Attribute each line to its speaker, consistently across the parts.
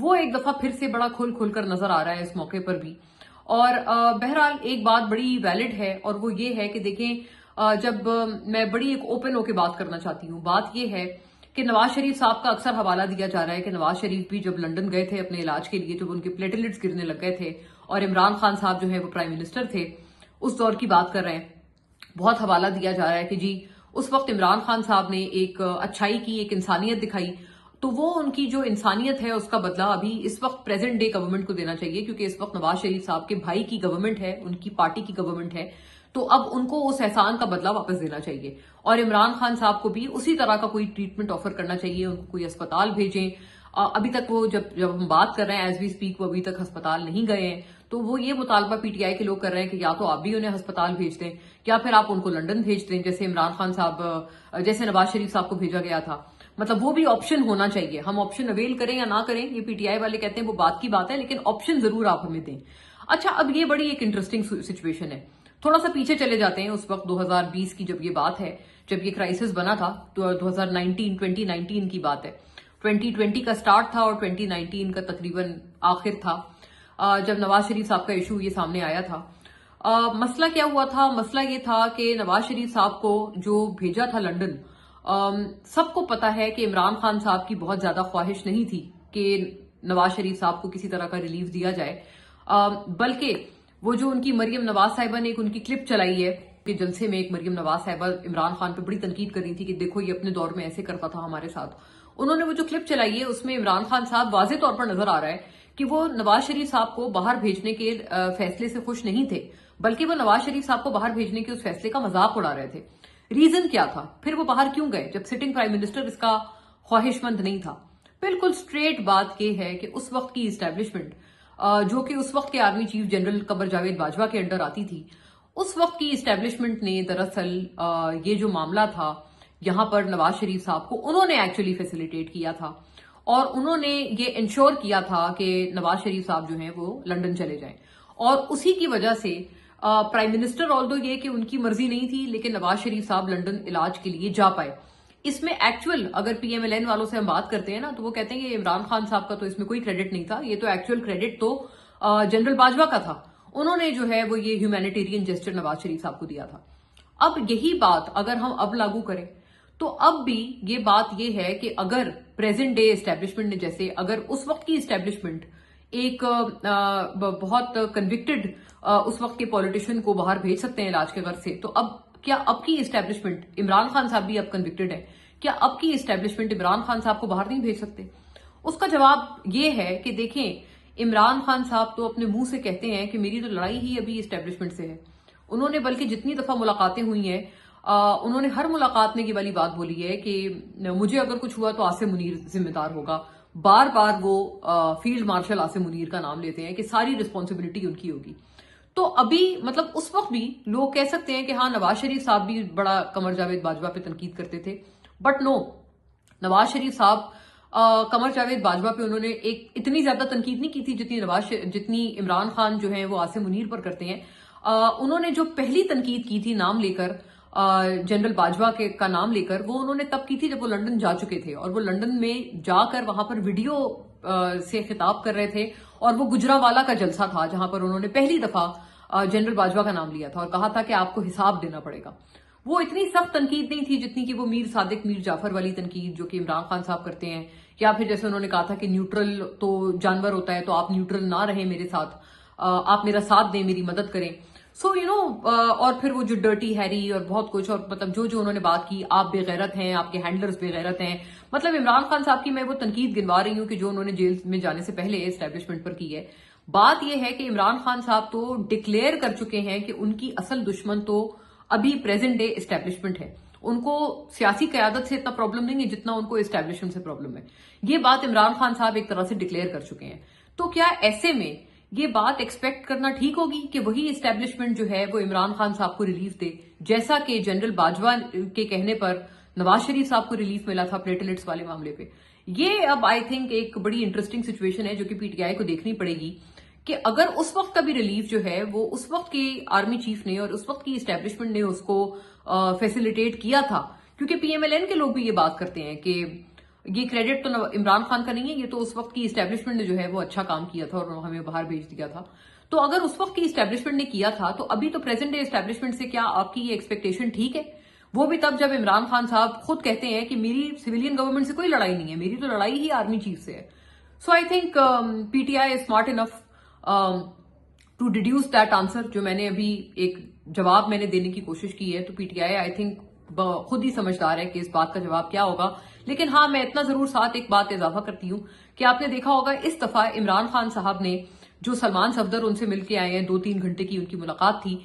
Speaker 1: وہ ایک دفعہ پھر سے بڑا کھل کھل کر نظر آ رہا ہے اس موقع پر بھی. اور بہرحال ایک بات بڑی ویلڈ ہے اور وہ یہ ہے کہ دیکھیں جب میں بڑی ایک اوپن ہو کے بات کرنا چاہتی ہوں، بات یہ ہے کہ نواز شریف صاحب کا اکثر حوالہ دیا جا رہا ہے کہ نواز شریف بھی جب لندن گئے تھے اپنے علاج کے لیے، جب ان کے پلیٹلیٹس گرنے لگ گئے تھے اور عمران خان صاحب جو ہے وہ پرائم منسٹر تھے، اس دور کی بات کر رہے ہیں. بہت حوالہ دیا جا رہا ہے کہ جی اس وقت عمران خان صاحب نے ایک اچھائی کی، ایک انسانیت دکھائی، تو وہ ان کی جو انسانیت ہے اس کا بدلہ ابھی اس وقت پریزنٹ ڈے گورنمنٹ کو دینا چاہیے، کیونکہ اس وقت نواز شریف صاحب کے بھائی کی گورنمنٹ ہے، ان کی پارٹی کی گورنمنٹ ہے، تو اب ان کو اس احسان کا بدلہ واپس دینا چاہیے. اور عمران خان صاحب کو بھی اسی طرح کا کوئی ٹریٹمنٹ آفر کرنا چاہیے، ان کو کوئی اسپتال بھیجیں. ابھی تک وہ جب ہم بات کر رہے ہیں ایز وی اسپیک، وہ ابھی تک ہسپتال نہیں گئے ہیں، تو وہ یہ مطالبہ پی ٹی آئی کے لوگ کر رہے ہیں کہ یا تو آپ بھی انہیں ہسپتال بھیج دیں یا پھر آپ ان کو لندن بھیج دیں، جیسے عمران خان صاحب، جیسے نواز شریف صاحب کو بھیجا گیا تھا. مطلب وہ بھی آپشن ہونا چاہیے. ہم آپشن اویل کریں یا نہ کریں، یہ پی ٹی آئی والے کہتے ہیں وہ بات کی بات ہے، لیکن آپشن ضرور آپ ہمیں دیں. اچھا، اب یہ بڑی ایک انٹرسٹنگ سچویشن ہے. تھوڑا سا پیچھے چلے جاتے ہیں. اس وقت 2020 کی جب یہ بات ہے، جب یہ کرائسس بنا تھا، تو 2019 کی بات ہے. 2020 کا سٹارٹ تھا اور 2019 کا تقریباً آخر تھا جب نواز شریف صاحب کا ایشو یہ سامنے آیا تھا. مسئلہ کیا ہوا تھا؟ مسئلہ یہ تھا کہ نواز شریف صاحب کو جو بھیجا تھا لندن، سب کو پتا ہے کہ عمران خان صاحب کی بہت زیادہ خواہش نہیں تھی کہ نواز شریف صاحب کو کسی طرح کا ریلیف دیا جائے، بلکہ وہ جو ان کی مریم نواز صاحبہ نے ایک ان کی کلپ چلائی ہے کہ جلسے میں ایک مریم نواز صاحبہ عمران خان پہ بڑی تنقید کر رہی تھی کہ دیکھو یہ اپنے دور میں ایسے کرتا تھا ہمارے ساتھ. انہوں نے وہ جو کلپ چلائی ہے اس میں عمران خان صاحب واضح طور پر نظر آ رہا ہے کہ وہ نواز شریف صاحب کو باہر بھیجنے کے فیصلے سے خوش نہیں تھے، بلکہ وہ نواز شریف صاحب کو باہر بھیجنے کے اس فیصلے کا مذاق اڑا رہے تھے. ریزن کیا تھا؟ پھر وہ باہر کیوں گئے جب سٹنگ پرائم منسٹر اس کا خواہش مند نہیں تھا؟ بالکل سٹریٹ بات یہ ہے کہ اس وقت کی اسٹیبلشمنٹ، جو کہ اس وقت کے army chief general Qamar Javed Bajwa کے انڈر آتی تھی، اس وقت کی اسٹیبلشمنٹ نے دراصل یہ جو معاملہ تھا یہاں پر نواز شریف صاحب کو انہوں نے ایکچولی فیسیلیٹیٹ کیا تھا، اور انہوں نے یہ انشور کیا تھا کہ نواز شریف صاحب جو ہیں وہ لندن چلے جائیں. اور اسی کی وجہ سے پرائم منسٹر آلدو یہ کہ ان کی مرضی نہیں تھی، لیکن نواز شریف صاحب لندن علاج کے لیے جا پائے. اس میں ایکچوئل اگر پی ایم ایل این والوں سے ہم بات کرتے ہیں نا، تو وہ کہتے ہیں کہ عمران خان صاحب کا تو اس میں کوئی کریڈٹ نہیں تھا، یہ تو ایکچوئل کریڈٹ تو جنرل باجوہ کا تھا. انہوں نے جو ہے وہ یہ ہیومینیٹیرین جسٹر نواز شریف صاحب کو دیا تھا. اب یہی بات اگر ہم اب لاگو کریں تو اب بھی یہ بات یہ ہے کہ اگر پریزنٹ ڈے اسٹیبلشمنٹ نے، جیسے اگر اس وقت کی اسٹیبلشمنٹ ایک بہت کنوکٹڈ اس وقت کے پولیٹیشین کو باہر بھیج سکتے ہیں علاج کے غرض سے، تو اب کیا اب کی اسٹیبلشمنٹ، عمران خان صاحب بھی اب کنوکٹڈ ہے، کیا اب کی اسٹیبلشمنٹ عمران خان صاحب کو باہر نہیں بھیج سکتے؟ اس کا جواب یہ ہے کہ دیکھیں، عمران خان صاحب تو اپنے منہ سے کہتے ہیں کہ میری تو لڑائی ہی ابھی اسٹیبلشمنٹ سے ہے. انہوں نے بلکہ جتنی دفعہ ملاقاتیں ہوئی ہیں، انہوں نے ہر ملاقات میں یہ والی بات بولی ہے کہ مجھے اگر کچھ ہوا تو عاصم منیر ذمہ دار ہوگا. بار بار وہ فیلڈ مارشل عاصم منیر کا نام لیتے ہیں کہ ساری رسپانسبلٹی ان کی ہوگی. تو ابھی مطلب اس وقت بھی لوگ کہہ سکتے ہیں کہ ہاں نواز شریف صاحب بھی بڑا قمر جاوید باجوہ پہ تنقید کرتے تھے، بٹ نو، نواز شریف صاحب قمر جاوید باجوہ پہ انہوں نے ایک اتنی زیادہ تنقید نہیں کی تھی جتنی عمران خان جو ہیں وہ عاصم منیر پر کرتے ہیں. انہوں نے جو پہلی تنقید کی تھی نام لے کر، جنرل باجوہ کا نام لے کر، وہ انہوں نے تب کی تھی جب وہ لندن جا چکے تھے، اور وہ لندن میں جا کر وہاں پر ویڈیو سے خطاب کر رہے تھے، اور وہ گجرانوالا کا جلسہ تھا جہاں پر انہوں نے پہلی دفعہ جنرل باجوہ کا نام لیا تھا اور کہا تھا کہ آپ کو حساب دینا پڑے گا. وہ اتنی سخت تنقید نہیں تھی جتنی کہ وہ میر صادق میر جعفر والی تنقید جو کہ عمران خان صاحب کرتے ہیں، یا پھر جیسے انہوں نے کہا تھا کہ نیوٹرل تو جانور ہوتا ہے، تو آپ نیوٹرل نہ رہیں میرے ساتھ، آپ میرا ساتھ دیں، میری مدد کریں. سو اور پھر وہ جو ڈرٹی ہیری اور بہت کچھ، اور مطلب جو انہوں نے بات کی، آپ بے غیرت ہیں، آپ کے ہینڈلرز بے غیرت ہیں. مطلب عمران خان صاحب کی میں وہ تنقید گنوا رہی ہوں کہ جو انہوں نے جیل میں جانے سے پہلے اسٹیبلشمنٹ پر کی ہے. بات یہ ہے کہ عمران خان صاحب تو ڈکلیئر کر چکے ہیں کہ ان کی اصل دشمن تو ابھی پریزنٹ ڈے اسٹیبلشمنٹ ہے. ان کو سیاسی قیادت سے اتنا پرابلم نہیں ہے جتنا ان کو اسٹیبلشمنٹ سے پرابلم ہے. یہ بات عمران خان صاحب ایک طرح سے ڈکلیئر کر چکے ہیں. تو کیا ایسے میں یہ بات ایکسپیکٹ کرنا ٹھیک ہوگی کہ وہی اسٹیبلشمنٹ جو ہے وہ عمران خان صاحب کو ریلیف دے، جیسا کہ جنرل باجوہ کے کہنے پر نواز شریف صاحب کو ریلیف ملا تھا پلیٹلیٹس والے معاملے پہ؟ یہ اب آئی تھنک ایک بڑی انٹرسٹنگ سچویشن ہے جو کہ پی ٹی آئی کو دیکھنی پڑے گی کہ اگر اس وقت کا بھی ریلیف جو ہے وہ اس وقت کی آرمی چیف نے اور اس وقت کی اسٹیبلشمنٹ نے اس کو فیسیلیٹیٹ کیا تھا. کیونکہ پی ایم ایل این کے لوگ بھی یہ بات کرتے ہیں کہ یہ کریڈٹ تو عمران خان کا نہیں ہے، یہ تو اس وقت کی اسٹیبلشمنٹ نے جو ہے وہ اچھا کام کیا تھا اور ہمیں باہر بھیج دیا تھا. تو اگر اس وقت کی اسٹیبلشمنٹ نے کیا تھا تو ابھی تو پریزنٹ ڈے اسٹیبلشمنٹ سے کیا آپ کی یہ ایکسپیکٹیشن ٹھیک ہے؟ وہ بھی تب جب عمران خان صاحب خود کہتے ہیں کہ میری سویلین گورنمنٹ سے کوئی لڑائی نہیں ہے، میری تو لڑائی ہی آرمی چیف سے ہے. So I think P T I is smart enough to deduce that answer. جو میں نے ابھی ایک جواب میں نے دینے کی کوشش کی ہے، تو پی ٹی آئی تھنک خود ہی سمجھدار ہے کہ اس بات کا جواب کیا ہوگا. لیکن ہاں، میں اتنا ضرور ساتھ ایک بات اضافہ کرتی ہوں کہ آپ نے دیکھا ہوگا اس دفعہ عمران خان صاحب نے جو سلمان صفدر ان سے مل کے آئے ہیں، 2-3 گھنٹے کی ان کی ملاقات تھی،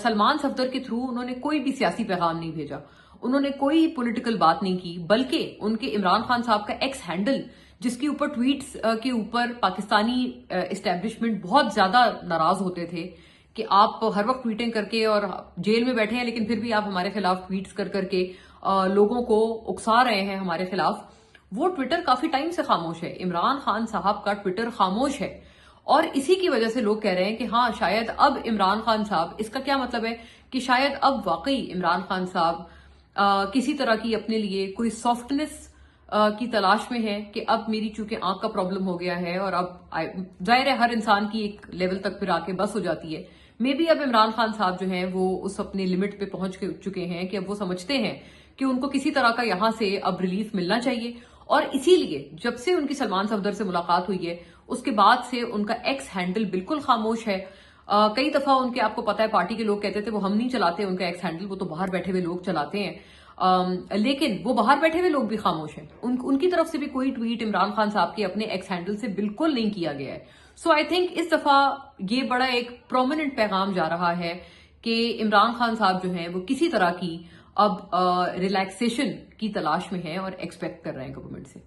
Speaker 1: سلمان صفدر کے تھرو انہوں نے کوئی بھی سیاسی پیغام نہیں بھیجا، انہوں نے کوئی پولیٹیکل بات نہیں کی، بلکہ ان کے عمران خان صاحب کا ایکس ہینڈل جس کے اوپر ٹویٹس کے اوپر پاکستانی اسٹیبلشمنٹ بہت زیادہ ناراض ہوتے تھے کہ آپ ہر وقت ٹویٹنگ کر کے اور جیل میں بیٹھے ہیں لیکن پھر بھی آپ ہمارے خلاف ٹویٹس کر کر کے لوگوں کو اکسا رہے ہیں ہمارے خلاف. وہ ٹویٹر کافی ٹائم سے خاموش ہے، عمران خان صاحب کا ٹویٹر خاموش ہے، اور اسی کی وجہ سے لوگ کہہ رہے ہیں کہ ہاں شاید اب عمران خان صاحب، اس کا کیا مطلب ہے کہ شاید اب واقعی عمران خان صاحب کسی طرح کی اپنے لیے کوئی سافٹنس کی تلاش میں ہے کہ اب میری چونکہ آنکھ کا پرابلم ہو گیا ہے اور اب ظاہر ہے ہر انسان کی ایک لیول تک پھر آ کے بس ہو جاتی ہے. مے بی اب عمران خان صاحب جو ہیں وہ اس اپنے لمٹ پہ پہنچ چکے ہیں کہ اب وہ سمجھتے ہیں کہ ان کو کسی طرح کا یہاں سے اب ریلیف ملنا چاہیے، اور اسی لیے جب سے ان کی سلمان صفدر سے ملاقات ہوئی ہے اس کے بعد سے ان کا ایکس ہینڈل بالکل خاموش ہے. کئی دفعہ ان کے، آپ کو پتا ہے، پارٹی کے لوگ کہتے تھے وہ ہم نہیں چلاتے ان کا ایکس ہینڈل، وہ تو باہر بیٹھے ہوئے لوگ چلاتے ہیں، لیکن وہ باہر بیٹھے ہوئے لوگ بھی خاموش ہیں، ان کی طرف سے بھی کوئی ٹویٹ عمران خان صاحب کے اپنے ایکس ہینڈل سے بالکل نہیں کیا گیا ہے. سو آئی تھنک اس دفعہ یہ بڑا ایک پرومیننٹ پیغام جا رہا ہے کہ عمران خان صاحب جو ہیں وہ کسی طرح کی اب ریلیکسیشن کی تلاش میں ہیں اور ایکسپیکٹ کر رہے ہیں گورنمنٹ سے.